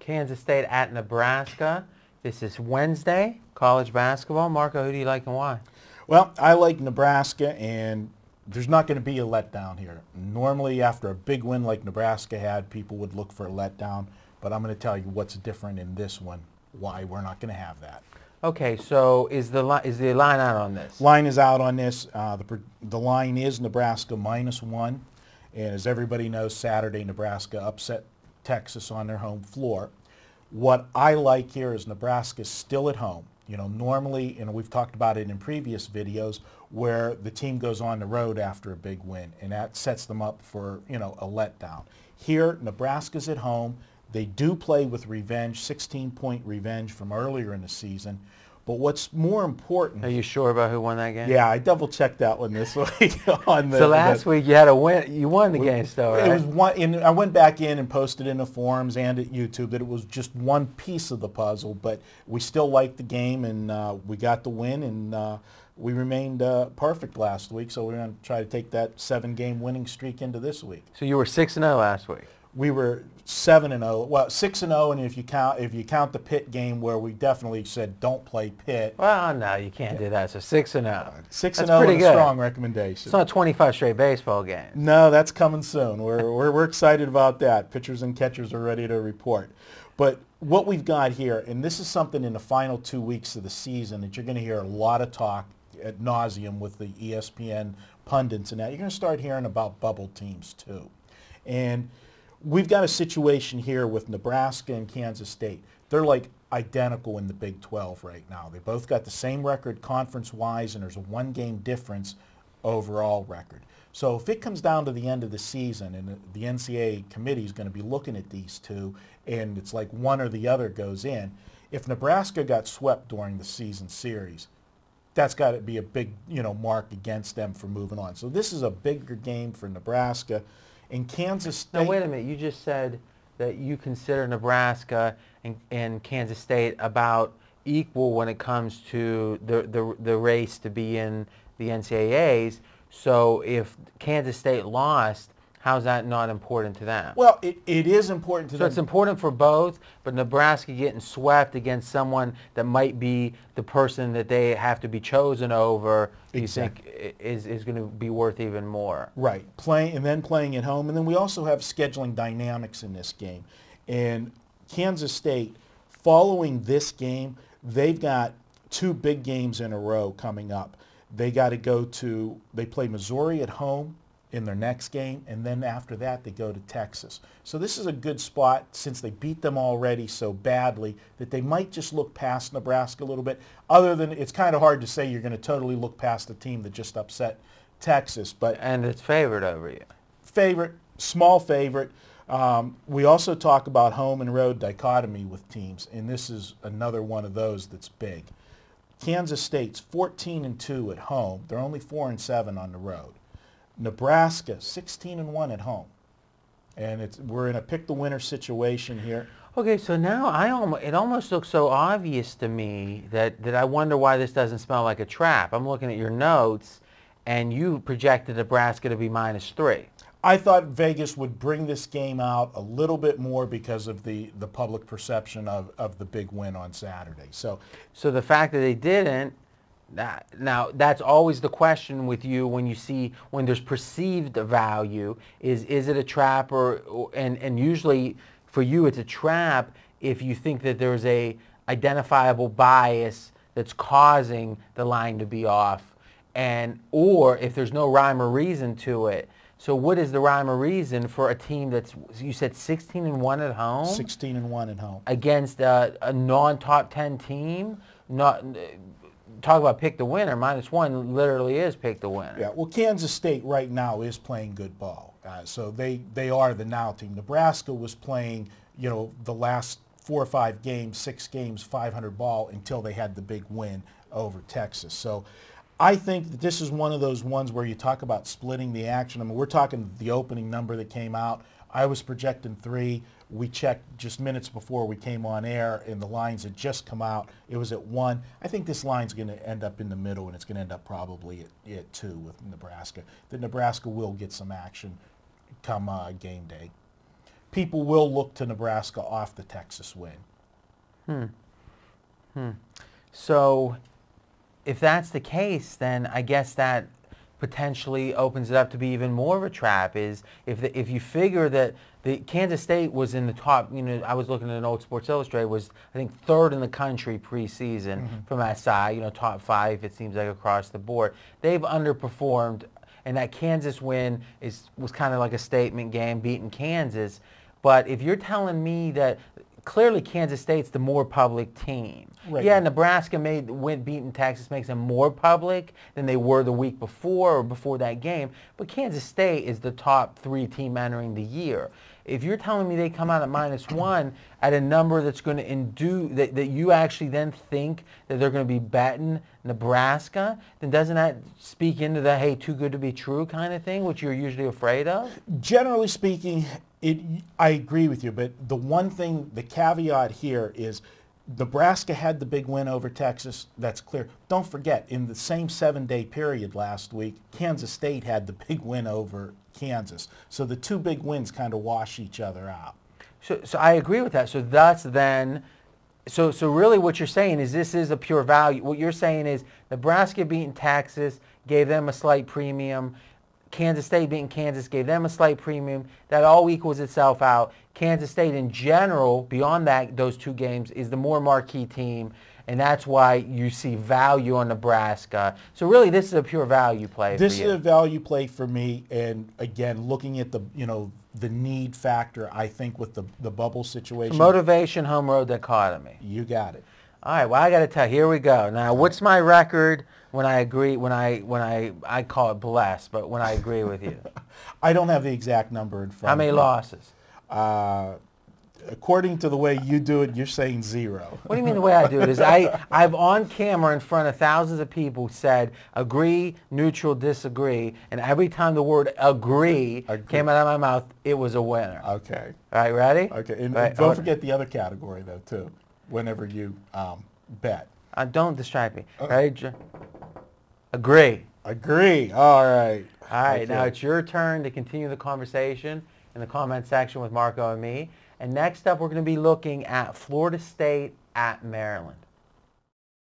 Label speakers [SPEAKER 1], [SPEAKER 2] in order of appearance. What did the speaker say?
[SPEAKER 1] Kansas State at Nebraska. This is Wednesday, college basketball. Marco, who do you like and why?
[SPEAKER 2] Well, I like Nebraska, and there's not going to be a letdown here. Normally, after a big win like Nebraska had, people would look for a letdown, but I'm going to tell you what's different in this one, why we're not going to have that.
[SPEAKER 1] Okay, so is the line out on this?
[SPEAKER 2] Line is out on this. The line is Nebraska -1, and as everybody knows, Saturday Nebraska upset Texas on their home floor. What I like here is Nebraska's still at home. You know, normally, and we've talked about it in previous videos, where the team goes on the road after a big win, and that sets them up for, you know, a letdown. Here, Nebraska's at home. They do play with revenge, 16-point revenge from earlier in the season. But what's more important...
[SPEAKER 1] Are you sure about who won that game?
[SPEAKER 2] Yeah, I double-checked that one this week.
[SPEAKER 1] So last week you had a win. You won the game still, right?
[SPEAKER 2] It was one. I went back in and posted in the forums and at YouTube that it was just one piece of the puzzle, but we still liked the game, and we got the win, and we remained perfect last week, so we're going to try to take that 7-game winning streak into this week.
[SPEAKER 1] So you were 6-0 last week.
[SPEAKER 2] We were 7-0. Well, 6-0, and if you count the Pitt game where we definitely said don't play Pitt.
[SPEAKER 1] Well, no, you can't do that. So 6-0.
[SPEAKER 2] 6-0 is a strong recommendation.
[SPEAKER 1] It's not 25 straight baseball games.
[SPEAKER 2] No, that's coming soon. We're excited about that. Pitchers and catchers are ready to report. But what we've got here, and this is something in the final 2 weeks of the season that you're going to hear a lot of talk ad nauseum with the ESPN pundits and that. You're going to start hearing about bubble teams too. And we've got a situation here with Nebraska and Kansas State. They're like identical in the Big 12 right now. They both got the same record conference-wise, and there's a 1-game difference overall record. So if it comes down to the end of the season and the NCAA committee is going to be looking at these two, and it's like one or the other goes in, if Nebraska got swept during the season series, that's got to be a big, you know, mark against them for moving on. So this is a bigger game for Nebraska. In Kansas State...
[SPEAKER 1] Now, wait a minute. You just said that you consider Nebraska and Kansas State about equal when it comes to the race to be in the NCAAs. So if Kansas State lost, how's that not important to them?
[SPEAKER 2] Well, it is important to them.
[SPEAKER 1] So it's important for both, but Nebraska getting swept against someone that might be the person that they have to be chosen over, you think is going to be worth even more.
[SPEAKER 2] Right. Playing at home. And then we also have scheduling dynamics in this game. And Kansas State, following this game, they've got 2 big games in a row coming up. They play Missouri at home in their next game, and then after that they go to Texas. So this is a good spot, since they beat them already so badly, that they might just look past Nebraska a little bit. Other than, it's kind of hard to say you're going to totally look past the team that just upset Texas.
[SPEAKER 1] And it's favored over you.
[SPEAKER 2] Favorite, small favorite. We also talk about home and road dichotomy with teams, and this is another one of those that's big. Kansas State's 14-2 at home. They're only 4-7 on the road. Nebraska 16-1 at home, and we're in a pick the winner situation here.
[SPEAKER 1] Okay, so now it almost looks so obvious to me that I wonder why this doesn't smell like a trap. I'm looking at your notes, and you projected Nebraska to be -3.
[SPEAKER 2] I thought Vegas would bring this game out a little bit more because of the public perception of the big win on Saturday. So
[SPEAKER 1] the fact that they didn't. Now, that's always the question with you when there's perceived value. Is it a trap, and usually for you it's a trap if you think that there's a identifiable bias that's causing the line to be off, or if there's no rhyme or reason to it. So what is the rhyme or reason for a team that's, you said 16-1 at home?
[SPEAKER 2] 16-1 at home.
[SPEAKER 1] Against a non-top 10 team? Talk about pick the winner. -1 literally is pick the winner.
[SPEAKER 2] Yeah, well, Kansas State right now is playing good ball. So they are the now team. Nebraska was playing, you know, the last 4 or 5 games, 6 games, 500 ball until they had the big win over Texas. So I think that this is one of those ones where you talk about splitting the action. I mean, we're talking the opening number that came out. I was projecting 3. We checked just minutes before we came on air, and the lines had just come out. It was at 1. I think this line's going to end up in the middle, and it's going to end up probably at 2 with Nebraska. That Nebraska will get some action come game day. people will look to Nebraska off the Texas win.
[SPEAKER 1] So if that's the case, then I guess that potentially opens it up to be even more of a trap. Is if you figure that the Kansas State was in the top, I was looking at an old Sports Illustrated, was I think third in the country preseason from SI, top 5 it seems like across the board. They've underperformed, and that Kansas win was kind of like a statement game, beating Kansas. But if you're telling me that clearly Kansas State's the more public team.
[SPEAKER 2] Right.
[SPEAKER 1] Yeah, Nebraska beating Texas makes them more public than they were the week before or before that game. But Kansas State is the top 3 team entering the year. If you're telling me they come out at -1 at a number that's going to induce that you actually then think that they're going to be betting Nebraska, then doesn't that speak into the, hey, too good to be true kind of thing, which you're usually afraid of?
[SPEAKER 2] Generally speaking, I agree with you, but the one thing, the caveat here is Nebraska had the big win over Texas. That's clear. Don't forget, in the same 7-day period last week, Kansas State had the big win over Kansas. So the 2 big wins kind of wash each other out.
[SPEAKER 1] So I agree with that. So that's then, so really what you're saying is this is a pure value. What you're saying is Nebraska beating Texas gave them a slight premium. Kansas State beating Kansas gave them a slight premium. That all equals itself out. Kansas State in general, beyond that, those 2 games, is the more marquee team, and that's why you see value on Nebraska. So really, this is a pure value play for you.
[SPEAKER 2] This is a value play for me, and again, looking at the the need factor, I think with the bubble situation.
[SPEAKER 1] Motivation, home road dichotomy.
[SPEAKER 2] You got it.
[SPEAKER 1] All right. Well, I got to tell you, here we go. Now, what's my record when I agree? When I call it blessed, but when I agree with you,
[SPEAKER 2] I don't have the exact number in front.
[SPEAKER 1] How many losses?
[SPEAKER 2] According to the way you do it, you're saying 0.
[SPEAKER 1] What do you mean the way I do it? Is I've on camera in front of thousands of people said agree, neutral, disagree, and every time the word agree came out of my mouth, it was a winner.
[SPEAKER 2] Okay.
[SPEAKER 1] All right, ready?
[SPEAKER 2] Okay, and
[SPEAKER 1] right,
[SPEAKER 2] don't forget the other category though too. Whenever you bet.
[SPEAKER 1] Don't distract me. Right? Agree.
[SPEAKER 2] Agree. All right.
[SPEAKER 1] All right.
[SPEAKER 2] Okay.
[SPEAKER 1] Now it's your turn to continue the conversation in the comment section with Marco and me. And next up, we're going to be looking at Florida State at Maryland.